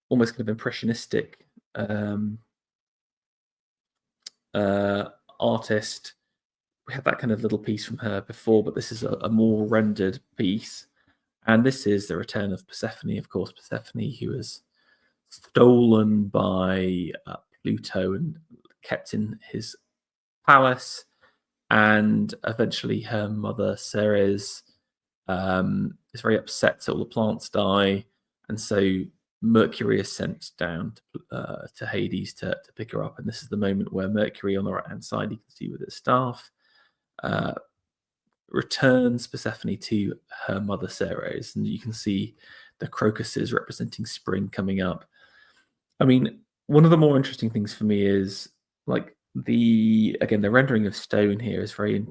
almost kind of impressionistic artist. We had that kind of little piece from her before, but this is a more rendered piece. And this is the return of Persephone, of course, Persephone, who was stolen by Pluto and kept in his palace. And eventually her mother, Ceres, is very upset that all the plants die. And so Mercury is sent down to Hades to pick her up. And this is the moment where Mercury, on the right-hand side, you can see with his staff, returns Persephone to her mother Ceres. And you can see the crocuses representing spring coming up. I mean, one of the more interesting things for me is, like, the rendering of stone here is very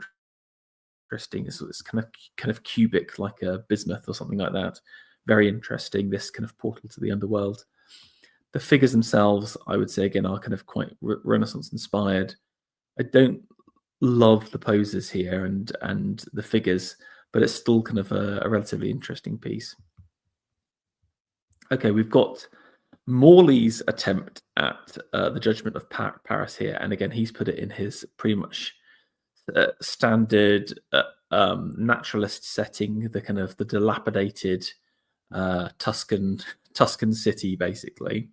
interesting. It's kind of cubic, like a bismuth or something like that. Very interesting. This kind of portal to the underworld. The figures themselves, I would say, again, are kind of quite Renaissance inspired. I don't love the poses here and the figures, but it's still kind of a relatively interesting piece. Okay, we've got Morley's attempt at the judgment of Paris here, and again, he's put it in his pretty much standard naturalist setting, the kind of the dilapidated Tuscan city, basically.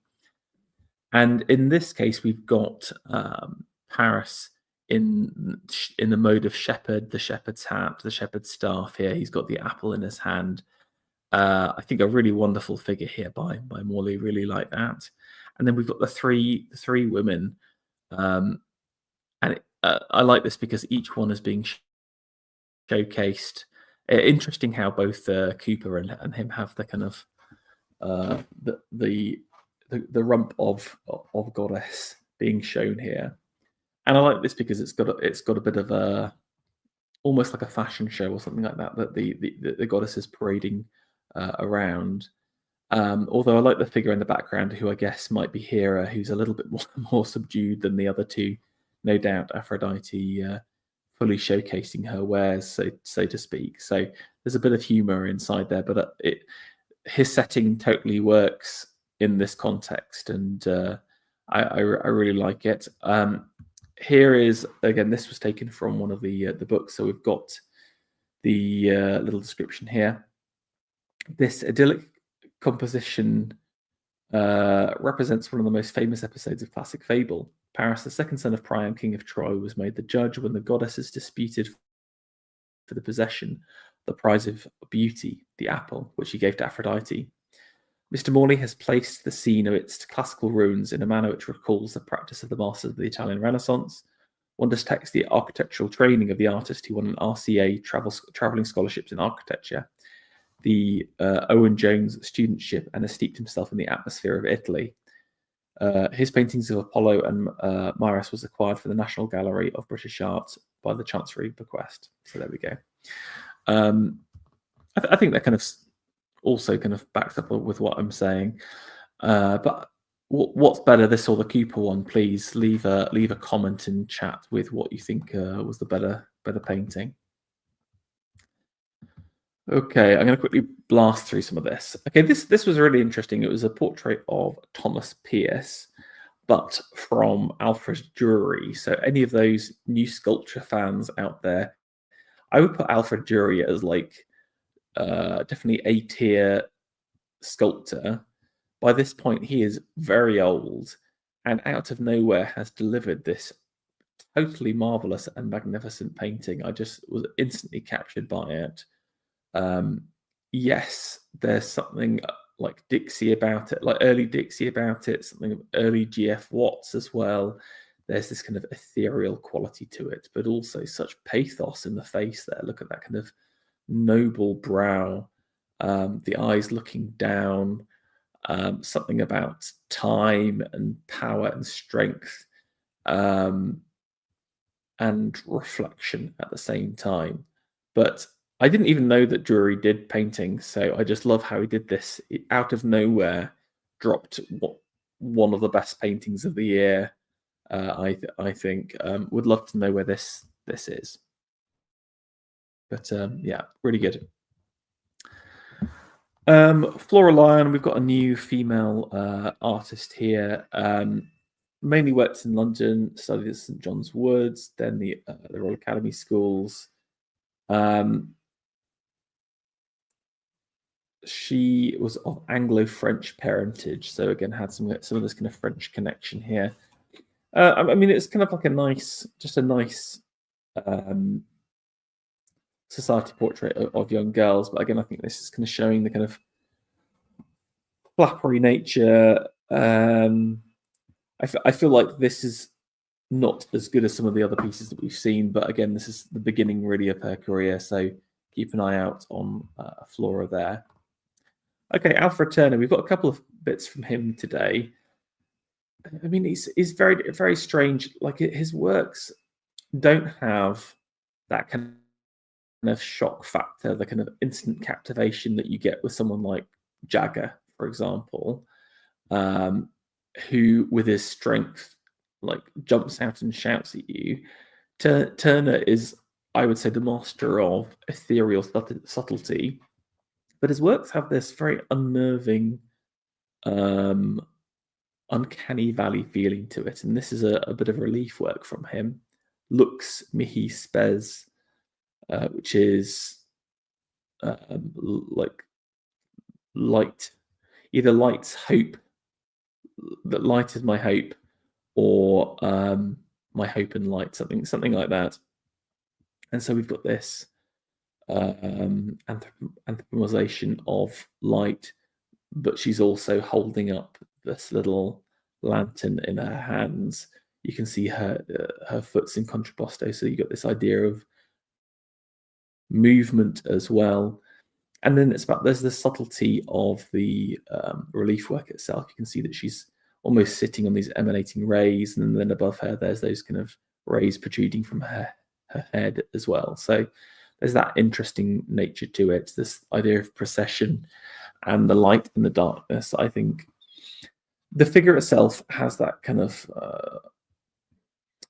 And in this case, we've got Paris in the mode of shepherd, the shepherd's hat, the shepherd's staff here. He's got the apple in his hand. I think a really wonderful figure here by Morley. Really like that. And then we've got the three women, and I like this because each one is being showcased. Interesting how both Cooper and him have the kind of the rump of goddess being shown here, and I like this because it's got a bit of a almost like a fashion show or something like that the goddess is parading around. Although I like the figure in the background, who I guess might be Hera, who's a little bit more subdued than the other two. No doubt Aphrodite fully showcasing her wares, so to speak. So there's a bit of humor inside there, but his setting totally works in this context, and I really like it. Here is, again, this was taken from one of the books, so we've got the little description here. This idyllic composition represents one of the most famous episodes of classic fable. Paris, the second son of Priam, king of Troy, was made the judge when the goddesses disputed for the possession the prize of beauty, the apple, which he gave to Aphrodite. Mr. Morley has placed the scene of its classical ruins in a manner which recalls the practice of the masters of the Italian Renaissance. One detects the architectural training of the artist who won an RCA traveling scholarships in architecture, the Owen Jones studentship, and has steeped himself in the atmosphere of Italy. His paintings of Apollo and Myros was acquired for the National Gallery of British Art by the Chancery bequest. So there we go. I think that kind of also kind of backs up with what I'm saying. But what's better, this or the Cooper one? Please leave a comment in chat with what you think was the better painting. Okay, I'm going to quickly blast through some of this. Okay, this was really interesting. It was a portrait of Thomas Pierce, but from Alfred Drury. So any of those new sculpture fans out there, I would put Alfred Drury as like definitely a tier sculptor. By this point, he is very old, and out of nowhere has delivered this totally marvelous and magnificent painting. I just was instantly captured by it. Yes, there's something like Dixie about it, like early Dixie about it, something of early GF Watts as well. There's this kind of ethereal quality to it, but also such pathos in the face there. Look at that kind of noble brow, the eyes looking down, something about time and power and strength, and reflection at the same time. But I didn't even know that Drury did painting, so I just love how he did this out of nowhere. Dropped one of the best paintings of the year. I think would love to know where this is. But yeah, really good. Flora Lyon, we've got a new female artist here. Mainly works in London, studied at St John's Woods, then the Royal Academy schools. She was of Anglo-French parentage, so again had some of this kind of French connection here. I mean, it's kind of like a nice society portrait of young girls, but again, I think this is kind of showing the kind of flappery nature. I feel like this is not as good as some of the other pieces that we've seen, but again, this is the beginning really of her career, so keep an eye out on Flora there. Okay, Alfred Turner, we've got a couple of bits from him today. I mean, he's very, very strange. Like, his works don't have that kind of shock factor, the kind of instant captivation that you get with someone like Jagger, for example, who with his strength like jumps out and shouts at you. Turner is, I would say, the master of ethereal subtlety, but his works have this very unnerving uncanny valley feeling to it, and this is a bit of relief work from him. Lux mihi spes, which is like light, either light's hope, that light is my hope, or my hope and light, something like that. And so we've got this anthropomorphization of light, but she's also holding up this little lantern in her hands. You can see her foot's in contrapposto, so you got this idea of movement as well. And then there's the subtlety of the relief work itself. You can see that she's almost sitting on these emanating rays, and then above her there's those kind of rays protruding from her head as well. So there's that interesting nature to it, this idea of procession and the light and the darkness. I think the figure itself has that kind of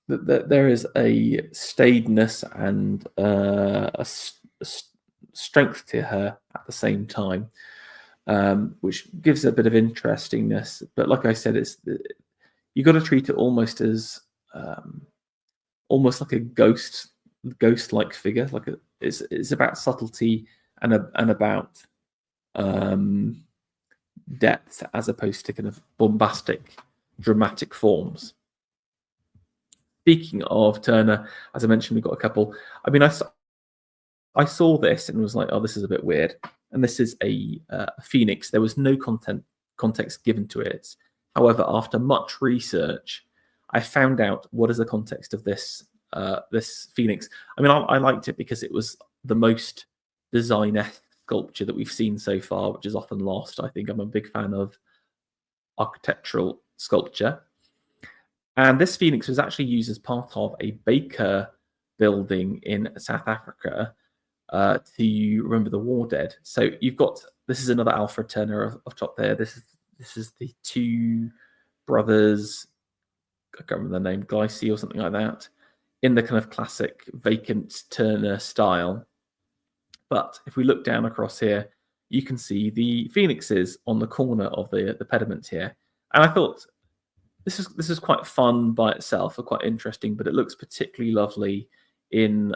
there is a staidness and a strength to her at the same time, which gives a bit of interestingness. But like I said, you got to treat it almost as almost like a ghost-like figure. Like it's about subtlety and about depth, as opposed to kind of bombastic, dramatic forms. Speaking of Turner, as I mentioned, we've got a couple. I mean, I saw this and was like, oh, this is a bit weird. And this is a phoenix. There was no context given to it. However, after much research, I found out what is the context of this phoenix. I mean, I liked it because it was the most design-esque sculpture that we've seen so far, which is often lost. I think I'm a big fan of architectural sculpture. And this phoenix was actually used as part of a baker building in South Africa to remember the war dead. So you've got, this is another Alfred Turner of top there. This is the two brothers, I can't remember their name, Gleissy or something like that, in the kind of classic vacant Turner style. But if we look down across here, you can see the phoenixes on the corner of the pediment here. And I thought this is quite fun by itself, or quite interesting, but it looks particularly lovely in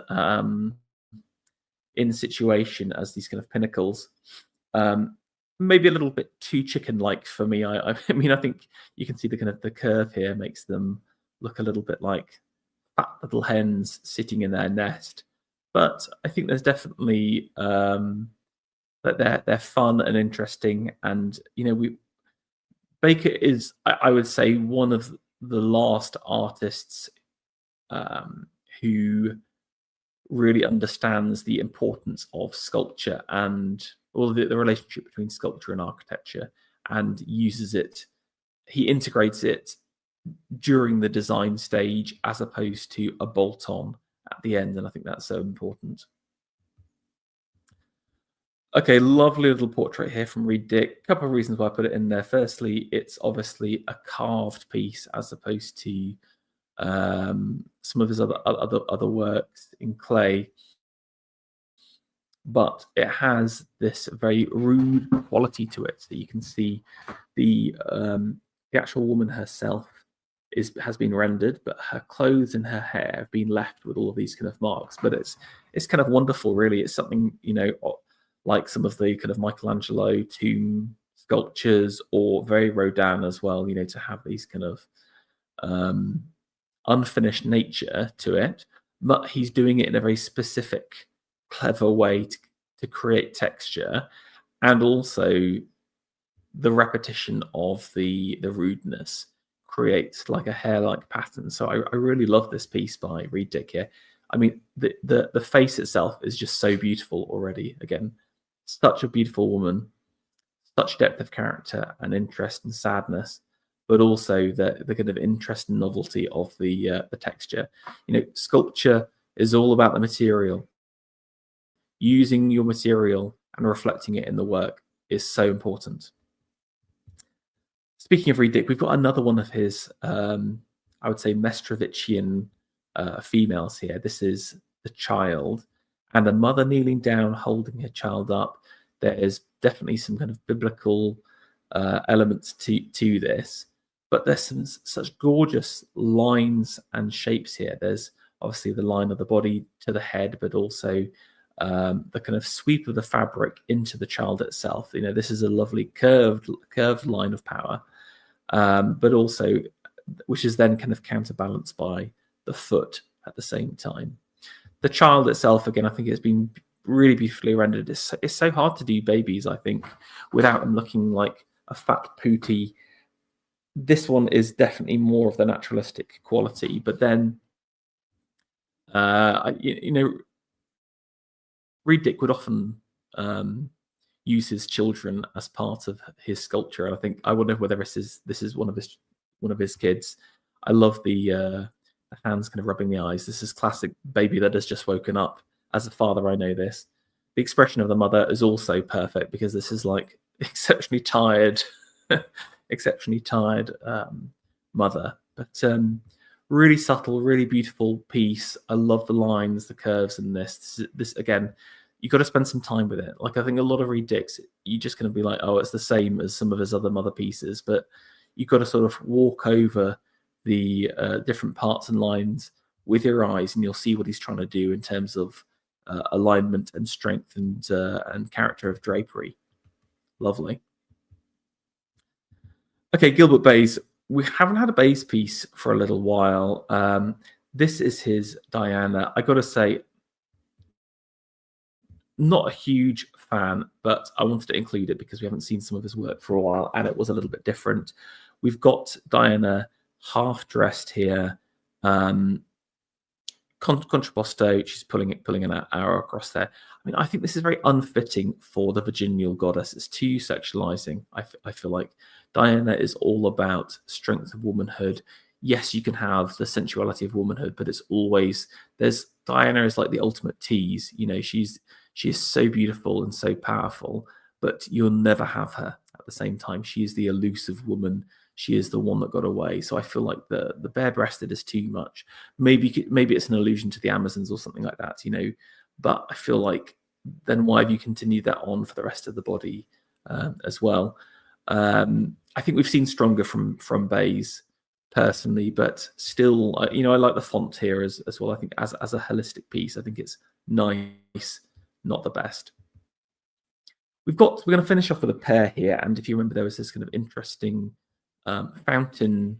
situation as these kind of pinnacles. Maybe a little bit too chicken-like for me. I mean, I think you can see the kind of the curve here makes them look a little bit like fat little hens sitting in their nest. But I think there's definitely that they're fun and interesting, and Baker is, I would say, one of the last artists who really understands the importance of sculpture and the relationship between sculpture and architecture, and uses it. He integrates it during the design stage as opposed to a bolt-on at the end, and I think that's so important. Okay, lovely little portrait here from Reed Dick. A couple of reasons why I put it in there. Firstly, it's obviously a carved piece as opposed to some of his other works in clay, but it has this very rude quality to it. So you can see the actual woman herself has been rendered, but her clothes and her hair have been left with all of these kind of marks. But it's kind of wonderful, really. It's something, like some of the kind of Michelangelo tomb sculptures, or very Rodin as well, to have these kind of unfinished nature to it, but he's doing it in a very specific, clever way to create texture, and also the repetition of the rudeness creates like a hair-like pattern. So I really love this piece by Reed Dick here. I mean, the face itself is just so beautiful already. Again, such a beautiful woman, such depth of character and interest and sadness, but also the kind of interest and novelty of the texture. Sculpture is all about the material. Using your material and reflecting it in the work is so important. Speaking of Reed Dick, we've got another one of his, I would say, Mestrovichian females here. This is the child, and the mother kneeling down, holding her child up. There is definitely some kind of biblical elements to this. but there's such gorgeous lines and shapes here. There's obviously the line of the body to the head, but also the kind of sweep of the fabric into the child itself. This is a lovely curved line of power, but also which is then kind of counterbalanced by the foot at the same time. The child itself, again, I think it's been really beautifully rendered. It's so hard to do babies, I think, without them looking like a fat pooty. This one is definitely more of the naturalistic quality, but then, Reed Dick would often use his children as part of his sculpture, and I wonder whether this is one of his kids. I love the hands kind of rubbing the eyes. This is classic baby that has just woken up. As a father, I know this. The expression of the mother is also perfect because this is like exceptionally tired, mother. But really subtle, really beautiful piece. I love the lines, the curves in this. This again, you've got to spend some time with it. Like I think a lot of Reed Dicks, you're just going to be like, oh, it's the same as some of his other mother pieces. But you've got to sort of walk over the different parts and lines with your eyes, and you'll see what he's trying to do in terms of alignment and strength and character of drapery. Lovely. Okay, Gilbert Bayes. We haven't had a Bayes piece for a little while. This is his Diana. I got to say, not a huge fan, but I wanted to include it because we haven't seen some of his work for a while, and it was a little bit different. We've got Diana half dressed here, contrapposto. She's pulling an arrow across there. I mean, I think this is very unfitting for the virginal goddess. It's too sexualizing. I feel like Diana is all about strength of womanhood. Yes, you can have the sensuality of womanhood, but it's always Diana is like the ultimate tease. She is so beautiful and so powerful, but you'll never have her at the same time. She is the elusive woman. She is the one that got away. So I feel like the bare-breasted is too much. Maybe it's an allusion to the Amazons or something like that, But I feel like then why have you continued that on for the rest of the body as well? I think we've seen stronger from Bayes personally, but still, I like the font here as well. I think as a holistic piece, I think it's nice, not the best. We're going to finish off with a pair here, and if you remember, there was this kind of interesting fountain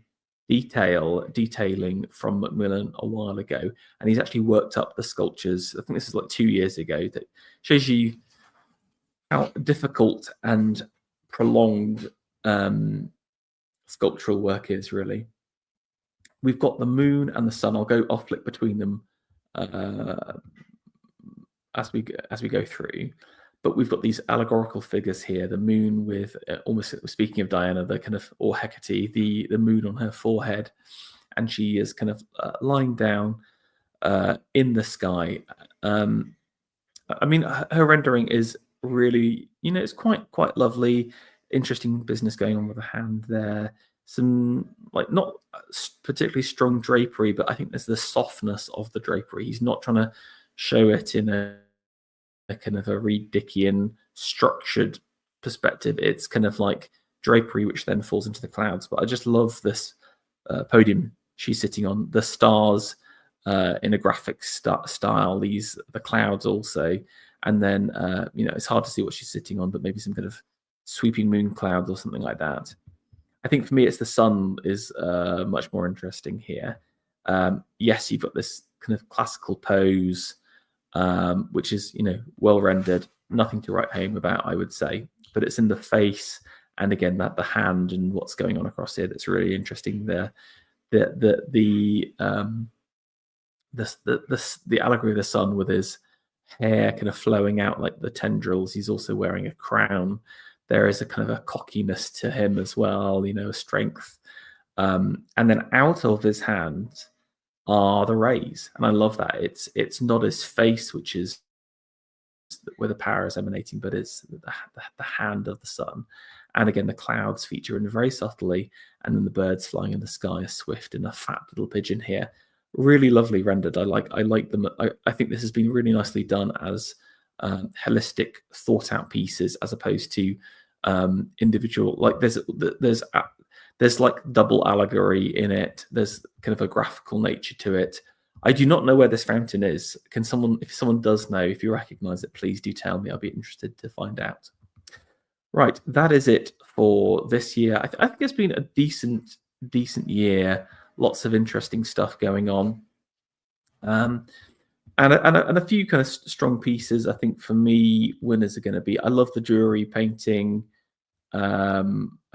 detailing from Macmillan a while ago, and he's actually worked up the sculptures. I think this is like 2 years ago. That shows you how difficult and prolonged sculptural work is, really. We've got the moon and the sun. I'll flick between them as we go through. But we've got these allegorical figures here. The moon with almost speaking of Diana, the kind of or Hecate, the moon on her forehead, and she is kind of lying down in the sky. I mean, her rendering is really, it's quite lovely. Interesting business going on with the hand there. Some not particularly strong drapery, but I think there's the softness of the drapery. He's not trying to show it in a kind of a Reed Dickian structured perspective. It's kind of like drapery which then falls into the clouds. But I just love this podium she's sitting on, the stars in a graphic style, the clouds also, and then it's hard to see what she's sitting on, but maybe some kind of sweeping moon clouds or something like that. I think for me it's the sun is much more interesting here. Yes, you've got this kind of classical pose, which is well rendered, nothing to write home about, I would say, but it's in the face, and again that the hand and what's going on across here that's really interesting. The allegory of the sun with his hair kind of flowing out like the tendrils. He's also wearing a crown. There is a kind of a cockiness to him as well, a strength, and then out of his hands are the rays, and I love that. It's not his face, which is where the power is emanating, but it's the hand of the sun. And again, the clouds feature in very subtly, and then the birds flying in the sky, a swift and a fat little pigeon here. Really lovely rendered. I like them. I think this has been really nicely done as holistic, thought out pieces, as opposed to individual. Like there's There's like double allegory in it. There's kind of a graphical nature to it. I do not know where this fountain is. Can someone, if someone does know, if you recognize it, please do tell me. I'll be interested to find out. Right, that is it for this year. I think it's been a decent year. Lots of interesting stuff going on. And a few kind of strong pieces. I think for me, winners are going to be, I love the Drury painting. I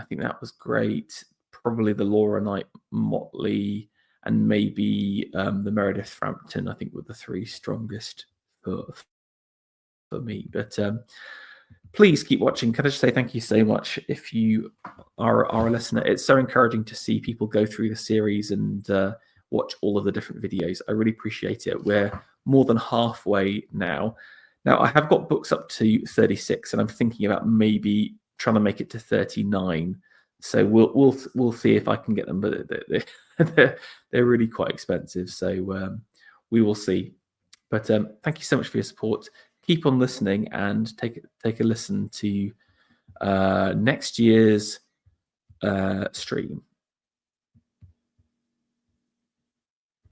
think that was great. Probably the Laura Knight Motley and maybe the Meredith Frampton, I think, were the three strongest for me. But please keep watching. Can I just say thank you so much if you are a listener. It's so encouraging to see people go through the series and watch all of the different videos. I really appreciate it. We're more than halfway now. Now, I have got books up to 36, and I'm thinking about maybe trying to make it to 39. So we'll see if I can get them, but they're really quite expensive. So we will see. But thank you so much for your support. Keep on listening and take a listen to next year's stream.